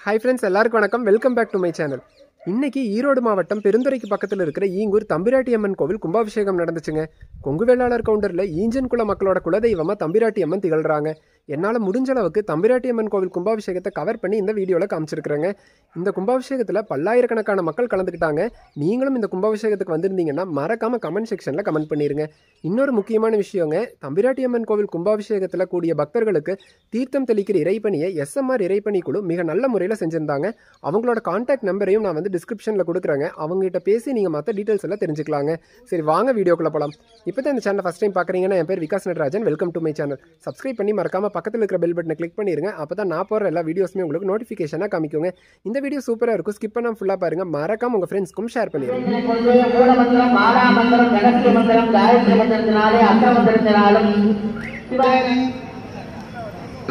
Hi friends, எல்லாருக்கும் வணக்கம். Welcome back to my channel. இன்னைக்கு ஈரோடு மாவட்டம் பெருந்துறைக்கு பக்கத்தில் இருக்கிற ஈங்கூர் தம்பிராட்டி அம்மன் கோவில் கும்பாபிஷேகம் நடந்துச்சுங்க. கொங்கு வேளாளர் கவுண்டர்ல ஈஞ்சன் குல மக்களோட குலதெய்வமா தம்பிராட்டி அம்மன் திகழ்றாங்க. என்னால் முடிஞ்ச அளவுக்கு தம்பிராட்டி அம்மன் கோவில் கும்பாபிஷேகத்தை கவர் பண்ணி இந்த வீடியோவில் காமிச்சிருக்கிறேங்க. இந்த கும்பாபிஷேகத்தில் பல்லாயிரக்கணக்கான மக்கள் கலந்துக்கிட்டாங்க. நீங்களும் இந்த கும்பாபிஷேகத்துக்கு வந்திருந்தீங்கன்னா மறக்காம கமெண்ட் செக்ஷனில் கமெண்ட் பண்ணிடுங்க. இன்னொரு முக்கியமான விஷயங்க, தம்பிராட்டி அம்மன் கோவில் கும்பாபிஷேகத்தில் கூடிய பக்தர்களுக்கு தீர்த்தம் தெளிக்கிற இறைப்பணியை SMR இறைப்பணி குழு மிக நல்ல முறையில் செஞ்சிருந்தாங்க. அவங்களோட கான்டாக்ட் நம்பரையும் நான் வந்து டிஸ்கிரிப்ஷனில் கொடுக்குறேங்க. அவங்ககிட்ட பேசி நீங்கள் மற்ற டீட்டெயில்ஸ் எல்லாம் தெரிஞ்சுக்கலாங்க. சரி வாங்க வீடியோக்குள்ள போகலாம். இப்போ தான் இந்த சேனல் ஃபஸ்ட் டைம் பார்க்குறீங்கன்னா என் பேர் Vikas Natarajan. Welcome to my channel. Subscribe பண்ணி மறக்காம பக்கத்தில் இருக்கிற பெல் பட்டனை கிளிக் பண்ணிடுங்க. அப்போ தான் நான் போகிற எல்லா வீடியோஸுமே உங்களுக்கு நோட்டிஃபிகேஷனாக காமிக்குங்க. இந்த வீடியோ சூப்பராக இருக்கும். ஸ்கிப் பண்ணாமல் ஃபுல்லாக பாருங்க. மறக்காம உங்கள் ஃப்ரெண்ட்ஸ்க்கும் ஷேர் பண்ணிடுங்க.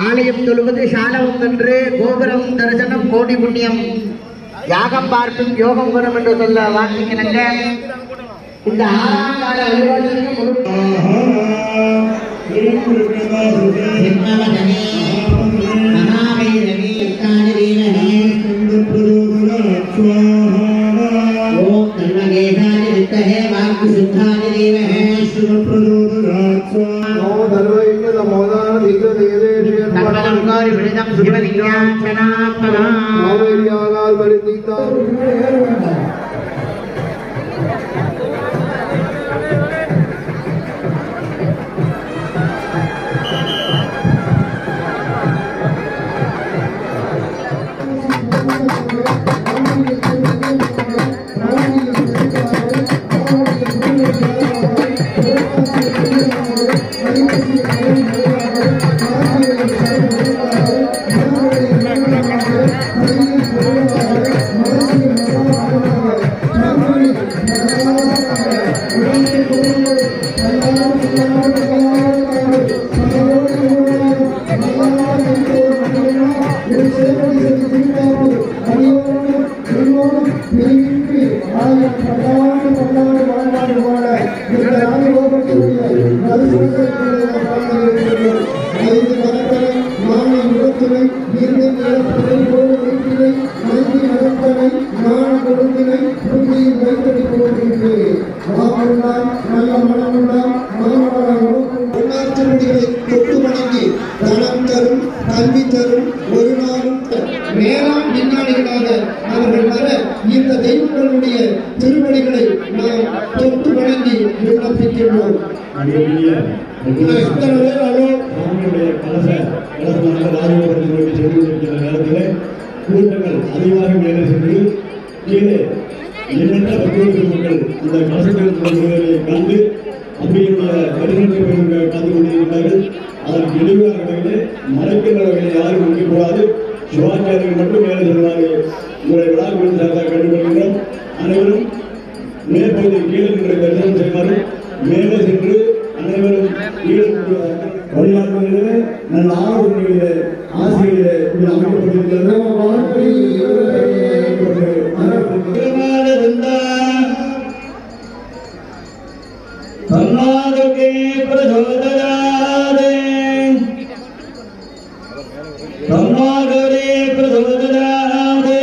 ஆலயம் தொழுவது சாலவும் என்று கோபுரம் தரிசனம் கோடி புண்ணியம் யாகம் பார்ப்பும் யோகம் வரும் என்று சொல்ல வார்த்தைக்கிணங்க இந்த ஆறாம் கால கல்வி தரும் ஒரு நாளும் மேலாம் விஞ்ஞானிகளாக அவர்கள் வர இந்த தெய்வங்களுடைய திருவடிகளை நாம் தொட்டு வணங்கி விண்ணப்பிக்கின்றோம். கூட்டங்கள் அதிகமாக மேலே சென்று கீழே எண்ணற்ற பக்தர்கள் மக்கள் இந்த கலசங்கள் கண்டு அப்படியுடைய கடிதத்தை காத்து கொண்டிருக்கிறார்கள். அதற்கு இழிவான வகையிலே மறைக்கின்ற வகையில் யாரும் இருக்கக்கூடாது. சிவாச்சாரியர்கள் மட்டும் மேலே செல்வார்கள். உங்களை விழாக்களின் சார்பாக கண்டுகொள்கின்றோம். அனைவரும் மேற்பகுதியில் கீழே நின்று தரிசனம் செய்வார்கள். மேலே சென்று அனைவரும் வழிகாட்டுவதிலே நல்ல ஆரோக்கிய ஆசிரியர்களே அமைக்கப்பட்டிருக்கிறது. தன்னாருக்கே பிரசோதராதே தன்னாகரே பிரசோதராதே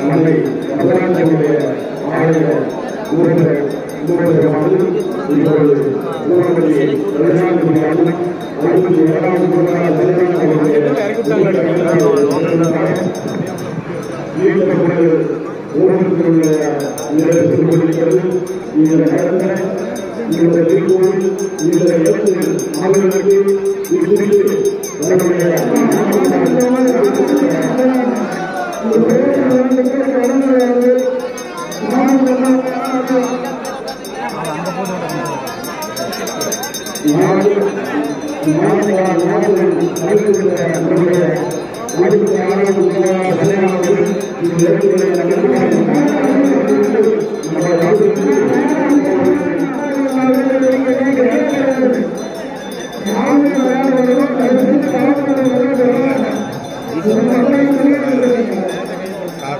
நம்மை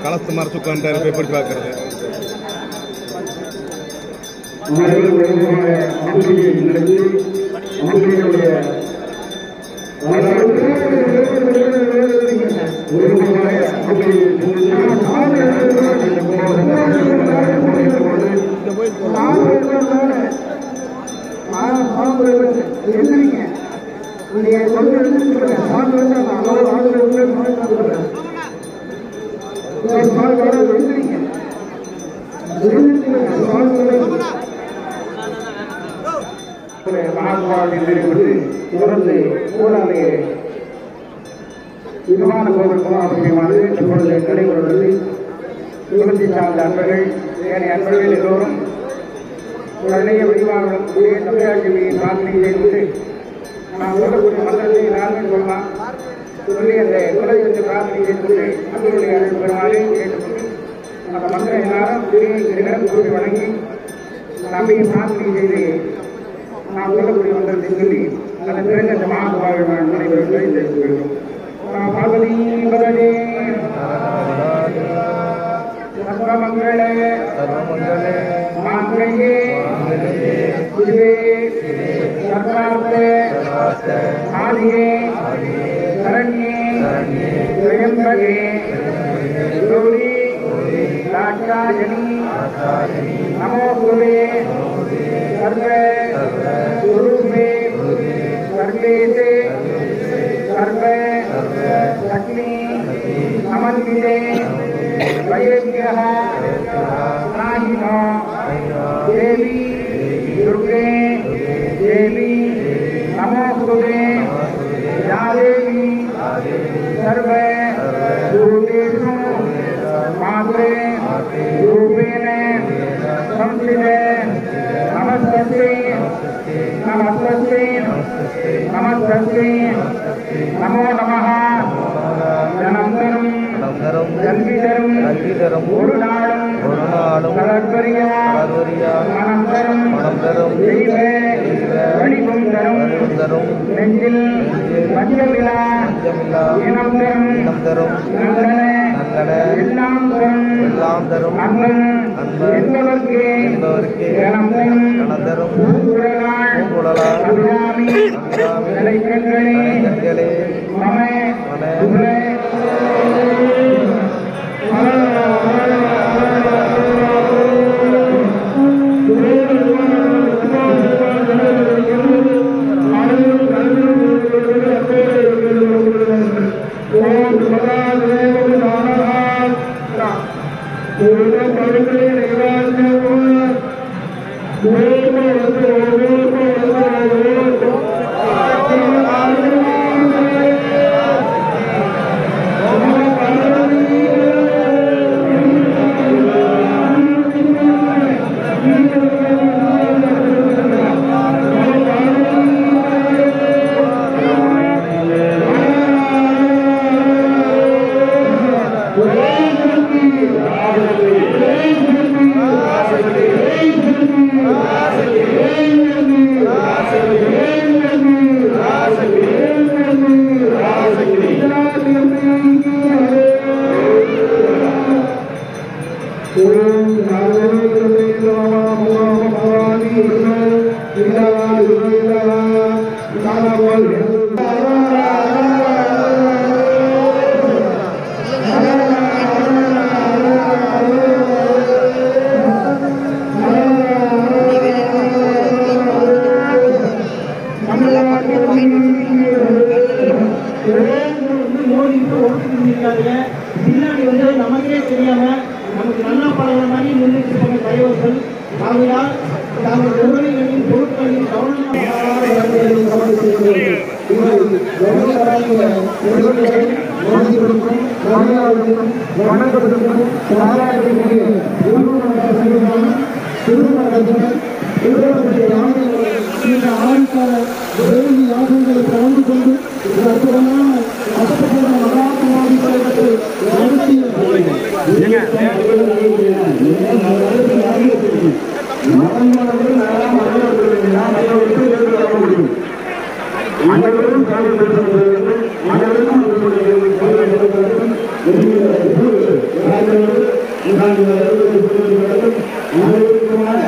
களத்து மரத்துக்கான எப்படி பார்க்கறது தொடர்ந்து ஊராலே விமான கோவில் குமாரமானது இப்பொழுது நடைபெறுவது நிகழ்ச்சி சார்ந்த அன்பர்கள் ஏனைய அன்பர்கள் எல்லோரும் உடனே வழிபாடுடன் கூடிய தமிழாட்சியின் பிரார்த்தனை செய்து நாம் சொல்லக்கூடிய மந்திரத்தை நாங்கள் சொல்லலாம் சொல்லி அந்த குலதெய்வத்தை பிரார்த்தனை செய்து அன்பருடைய அருள் பெருமாளை கேட்டுக்கொண்டு அந்த மந்திரம் எல்லாரும் கூறி வணங்கி நம்பிக்கை பிரார்த்தனை செய்து நாம் சொல்லக்கூடிய மந்திரத்தை சொல்லி அதன் பிறகு அந்த மகாபாக நடைபெறுவதை தெரிந்து கொள்கிறோம். பார்வதி பதனே சர்வமங்களே மாங்கல்யே சிவே சர்வார்த்தே சாதியே சரண்யே த்ரயம்பகே கௌரி தாட்சாயணி நமோஸ்துதே சர்வ स्वरूपे सर्वेते सर्व शक्ति समन्विते वयेभ्यः त्राहिनो देवी दुर्गे देवी नमोस्तुते या देवी सर्व भूतेषु मात्रे रूपेण संस्थिते नमस्ते नमस्ते नमस्ते नमो नमः जनंतरम जन्मितरम गुरुनाडम सदर्परिया अनंतरम देवे वणिकुंदरम नेंजिल पंचमिला इनंतरम नंदने எல்லாம் தரும் அன்பன் என்பவர்க்கே கணந்தரும் பூங்குழலால் அபிராமி நிலைக்கண்களே மமே துலே இந்த ஆழ்கால வேலி யாகங்களை கலந்து கொண்டு அற்புதமான அற்புதமான மகாத்மாதி படைப்பை நடத்திய அனைவருக்குமான